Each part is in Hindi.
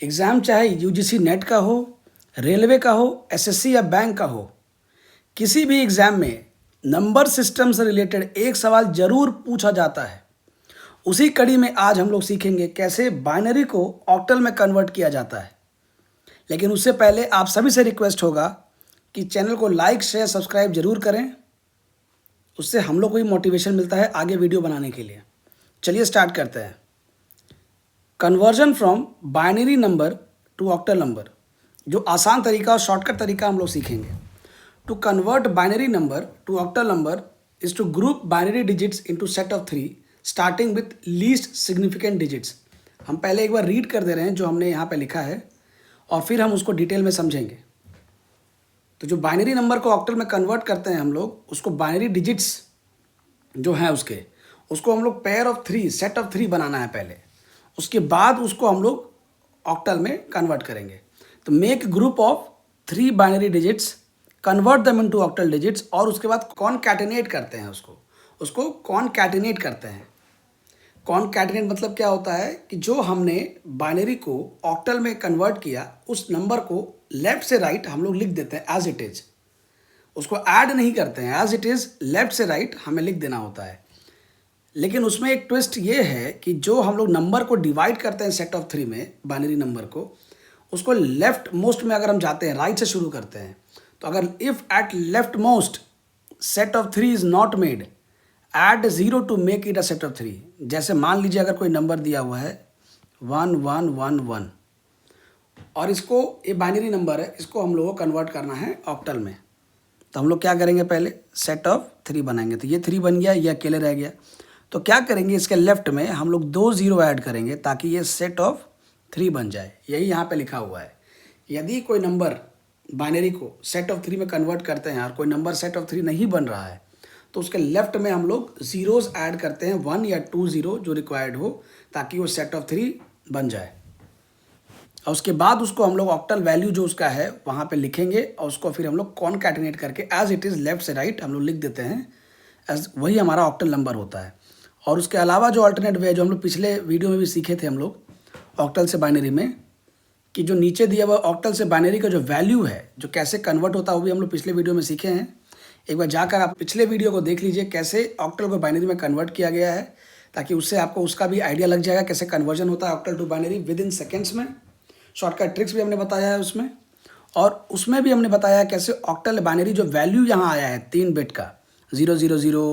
एग्ज़ाम चाहे यूजीसी नेट का हो, रेलवे का हो, एसएससी या बैंक का हो, किसी भी एग्ज़ाम में नंबर सिस्टम से रिलेटेड एक सवाल ज़रूर पूछा जाता है। उसी कड़ी में आज हम लोग सीखेंगे कैसे बाइनरी को ऑक्टल में कन्वर्ट किया जाता है। लेकिन उससे पहले आप सभी से रिक्वेस्ट होगा कि चैनल को लाइक, शेयर, सब्सक्राइब जरूर करें। उससे हम लोग को भी मोटिवेशन मिलता है आगे वीडियो बनाने के लिए। चलिए स्टार्ट करते हैं। Conversion from binary number to octal number, जो आसान तरीका और शॉर्टकट तरीका हम लोग सीखेंगे। To convert binary number to octal number is to group binary digits into set of 3 starting with least significant digits. हम पहले एक बार रीड कर दे रहे हैं जो हमने यहाँ पे लिखा है और फिर हम उसको डिटेल में समझेंगे। तो जो बाइनरी नंबर को ऑक्टल में कन्वर्ट करते हैं हम लोग, उसको बाइनरी डिजिट्स जो हैं उसको हम लोग पेयर ऑफ 3, सेट ऑफ 3 बनाना है पहले। उसके बाद उसको हम लोग ऑक्टल में कन्वर्ट करेंगे। तो make group of 3 binary digits, convert them into octal digits, और उसके बाद कॉनकैटिनेट करते हैं उसको कॉनकैटिनेट करते हैं। कॉनकैटिनेट मतलब क्या होता है कि जो हमने बाइनरी को ऑक्टल में कन्वर्ट किया उस नंबर को लेफ्ट से राइट हम लोग लिख देते हैं एज इट इज। उसको ऐड नहीं करते हैं, एज इट इज लेफ्ट से राइट हमें लिख देना होता है। लेकिन उसमें एक ट्विस्ट ये है कि जो हम लोग नंबर को डिवाइड करते हैं सेट ऑफ 3 में, बाइनरी नंबर को, उसको लेफ्ट मोस्ट में अगर हम जाते हैं, राइट से शुरू करते हैं, तो अगर if at left most set of 3 is not made, add 0 to make it a set of 3। जैसे मान लीजिए अगर कोई नंबर दिया हुआ है 1 1 1 1 और इसको, ये बाइनरी नंबर है, इसको हम लोगों को कन्वर्ट करना है ऑक्टल में। तो हम लोग क्या करेंगे, पहले सेट ऑफ 3 बनाएंगे। तो ये 3 बन गया, ये अकेले रह गया। तो क्या करेंगे, इसके लेफ्ट में हम लोग 2 0 ऐड करेंगे ताकि ये सेट ऑफ 3 बन जाए। यही यहाँ पे लिखा हुआ है। यदि कोई नंबर बाइनरी को सेट ऑफ 3 में कन्वर्ट करते हैं और कोई नंबर सेट ऑफ 3 नहीं बन रहा है, तो उसके लेफ्ट में हम लोग ज़ीरोज़ ऐड करते हैं, 1 या 2 0 जो रिक्वायर्ड हो, ताकि वो सेट ऑफ 3 बन जाए। और उसके बाद उसको हम लोग ऑक्टल वैल्यू जो उसका है वहाँ पे लिखेंगे और उसको फिर हम लोग कॉनकैटिनेट करके एज इट इज़ लेफ्ट से राइट हम लोग लिख देते हैं, एज वही हमारा ऑक्टल नंबर होता है। और उसके अलावा जो अल्टरनेट वे जो हम लोग पिछले वीडियो में भी सीखे थे हम लोग ऑक्टल से बाइनरी में, कि जो नीचे दिया हुआ ऑक्टल से बाइनरी का जो वैल्यू है, जो कैसे कन्वर्ट होता है, वो भी हम लोग पिछले वीडियो में सीखे हैं। एक बार जाकर आप पिछले वीडियो को देख लीजिए कैसे ऑक्टल को बाइनरी में कन्वर्ट किया गया है, ताकि उससे आपको उसका भी आइडिया लग जाएगा कैसे कन्वर्जन होता है octal to binary within seconds में। शॉर्टकट ट्रिक्स भी हमने बताया है उसमें, और उसमें भी हमने बताया कैसे ऑक्टल बाइनरी जो वैल्यू यहाँ आया है 3 बिट का, 0 0 0,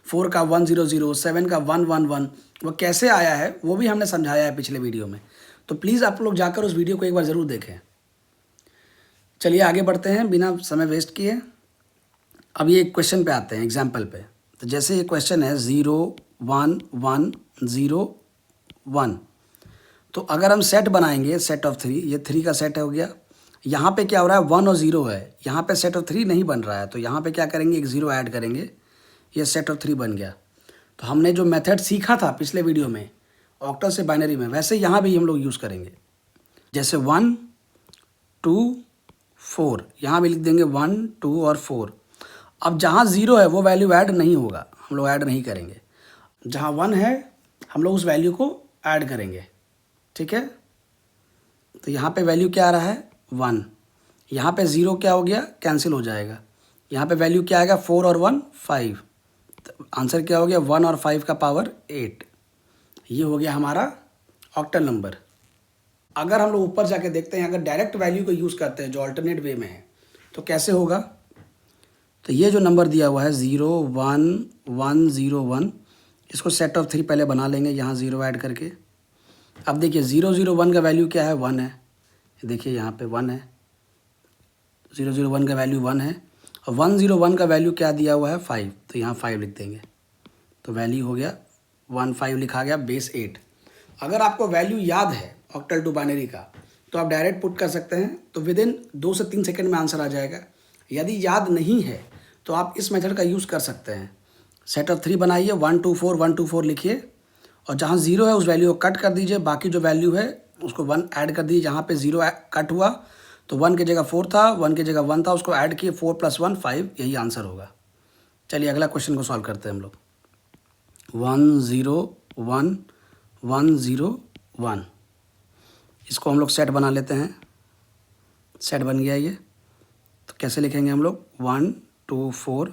4 का 1 0 0, 7 का 1 1 1, वो कैसे आया है वो भी हमने समझाया है पिछले वीडियो में। तो प्लीज़ आप लोग जाकर उस वीडियो को एक बार ज़रूर देखें। चलिए आगे बढ़ते हैं बिना समय वेस्ट किए। अब ये क्वेश्चन पे आते हैं, एग्जाम्पल पे। तो जैसे ये क्वेश्चन है 0 1 1 0 1, तो अगर हम सेट बनाएंगे सेट ऑफ 3, ये 3 का सेट हो गया। यहाँ पे क्या हो रहा है, 1 और 0 है, यहाँ पे सेट ऑफ 3 नहीं बन रहा है, तो यहाँ पे क्या करेंगे, एक 0 ऐड करेंगे, ये सेट ऑफ 3 बन गया। तो हमने जो मेथड सीखा था पिछले वीडियो में ऑक्टल से बाइनरी में, वैसे यहाँ भी हम लोग यूज़ करेंगे। जैसे 1 2 4, यहाँ भी लिख देंगे 1 2 और 4। अब जहाँ 0 है वो वैल्यू ऐड नहीं होगा, हम लोग ऐड नहीं करेंगे। जहाँ 1 है हम लोग उस वैल्यू को ऐड करेंगे, ठीक है। तो यहाँ पे वैल्यू क्या आ रहा है, 1। यहाँ पे 0 क्या हो गया, कैंसिल हो जाएगा। यहाँ पे वैल्यू क्या आएगा, 4 और 1 5। तो आंसर क्या हो गया, 1 और 5 का पावर 8। ये हो गया हमारा ऑक्टल नंबर। अगर हम लोग ऊपर जाके देखते हैं, अगर डायरेक्ट वैल्यू को यूज़ करते हैं जो अल्टरनेट वे में है, तो कैसे होगा। तो ये जो नंबर दिया हुआ है 0 1 1 0 1, इसको सेट ऑफ 3 पहले बना लेंगे यहाँ 0 ऐड करके। अब देखिए 0 0 1 का वैल्यू क्या है, 1 है। देखिए यहाँ पे 1 है, 0 0 1 का वैल्यू 1 है, और 1 0 1 का वैल्यू क्या दिया हुआ है, 5। तो यहाँ 5 लिख देंगे, तो वैल्यू हो गया 1 5 लिखा गया, बेस 8। अगर आपको वैल्यू याद है ऑक्टल टू बाइनरी का, तो आप डायरेक्ट पुट कर सकते हैं, तो विद इन 2 से 3 सेकंड में आंसर आ जाएगा। यदि याद नहीं है तो आप इस मेथड का यूज़ कर सकते हैं। सेट ऑफ 3 बनाइए, 1 2 4 1 2 4 लिखिए, और जहाँ 0 है उस वैल्यू को कट कर दीजिए, बाकी जो वैल्यू है उसको 1 ऐड कर दीजिए। जहाँ पे 0 कट हुआ तो 1 की जगह 4 था, 1 की जगह 1 था, उसको ऐड किए, 4 + 1 5, यही आंसर होगा। चलिए अगला क्वेश्चन को सॉल्व करते हैं हम लोग। 1 0 1 1 0 1, इसको हम लोग सेट बना लेते हैं। सेट बन गया ये। तो कैसे लिखेंगे हम लोग, 1 2 4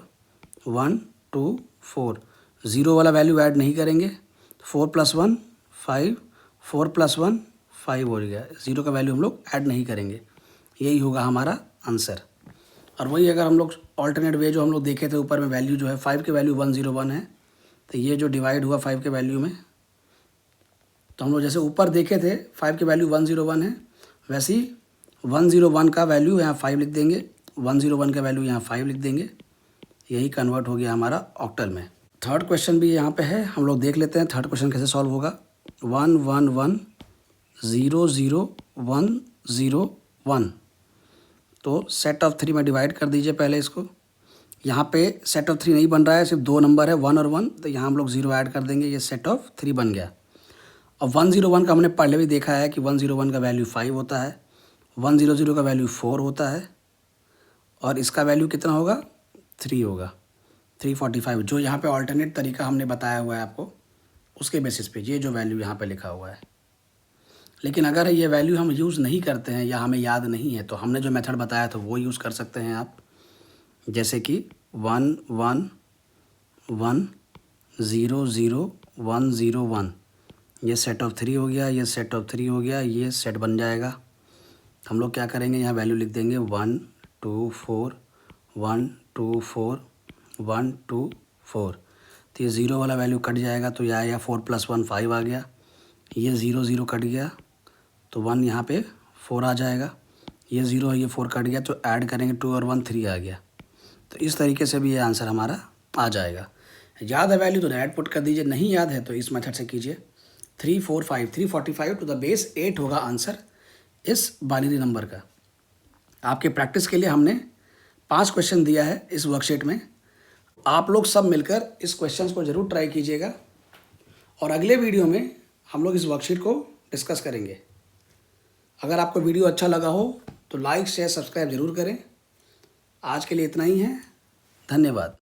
1 2 4। 0 वाला वैल्यू ऐड नहीं करेंगे। 4 + 1 5, 4 + 1 5 हो गया। 0 का वैल्यू हम लोग ऐड नहीं करेंगे। यही होगा हमारा आंसर। और वही अगर हम लोग ऑल्टरनेट वे जो हम लोग देखे थे ऊपर में, वैल्यू जो है 5 के वैल्यू 101 है, तो ये जो डिवाइड हुआ 5 के वैल्यू में, तो हम लोग जैसे ऊपर देखे थे 5 के वैल्यू 101 है, वैसे ही 101 का वैल्यू यहाँ 5 लिख देंगे, 101 का वैल्यू यहाँ 5 लिख देंगे। यही कन्वर्ट हो गया हमारा ऑक्टल में। थर्ड क्वेश्चन भी यहाँ पे है, हम लोग देख लेते हैं थर्ड क्वेश्चन कैसे सॉल्व होगा। 1 1 1 0 0 1 0 1। तो सेट ऑफ 3 में डिवाइड कर दीजिए पहले इसको। यहाँ पे सेट ऑफ 3 नहीं बन रहा है, सिर्फ 2 नंबर है 1 और 1, तो यहाँ हम लोग 0 ऐड कर देंगे, ये सेट ऑफ 3 बन गया। अब 101 का हमने पहले भी देखा है कि 101 का वैल्यू 5 होता है, 100 का वैल्यू 4 होता है, और इसका वैल्यू कितना होगा, 3 होगा, 345। जो यहाँ पे ऑल्टरनेट तरीका हमने बताया हुआ है आपको, उसके बेसिस पे ये जो वैल्यू यहाँ पे लिखा हुआ है। लेकिन अगर ये वैल्यू हम यूज़ नहीं करते हैं या हमें याद नहीं है, तो हमने जो मेथड बताया था वो यूज़ कर सकते हैं आप। जैसे कि 1 1 1 0 0 1 0 1, ये सेट ऑफ 3 हो गया, ये सेट ऑफ 3 हो गया, ये सेट बन जाएगा। हम लोग क्या करेंगे, यहाँ वैल्यू लिख देंगे 1 2 4 1 2 4 1 2 4। तो ये 0 वाला वैल्यू कट जाएगा, तो यह आया 4 + 1 5 आ गया। ये 0 0 कट गया, तो 1 यहाँ पे 4 आ जाएगा। ये 0 है, ये 4 कट गया, तो ऐड करेंगे 2 और 1 3 आ गया। तो इस तरीके से भी ये आंसर हमारा आ जाएगा। याद है वैल्यू तो डायरेक्ट पुट कर दीजिए, नहीं याद है तो इस मेथड से कीजिए। 3 4 5 345 टू द बेस 8 होगा आंसर इस बाइनरी नंबर का। आपके प्रैक्टिस के लिए हमने 5 क्वेश्चन दिया है इस वर्कशीट में। आप लोग सब मिलकर इस क्वेश्चंस को ज़रूर ट्राई कीजिएगा, और अगले वीडियो में हम लोग इस वर्कशीट को डिस्कस करेंगे। अगर आपको वीडियो अच्छा लगा हो तो लाइक शेयर सब्सक्राइब ज़रूर करें। आज के लिए इतना ही है, धन्यवाद।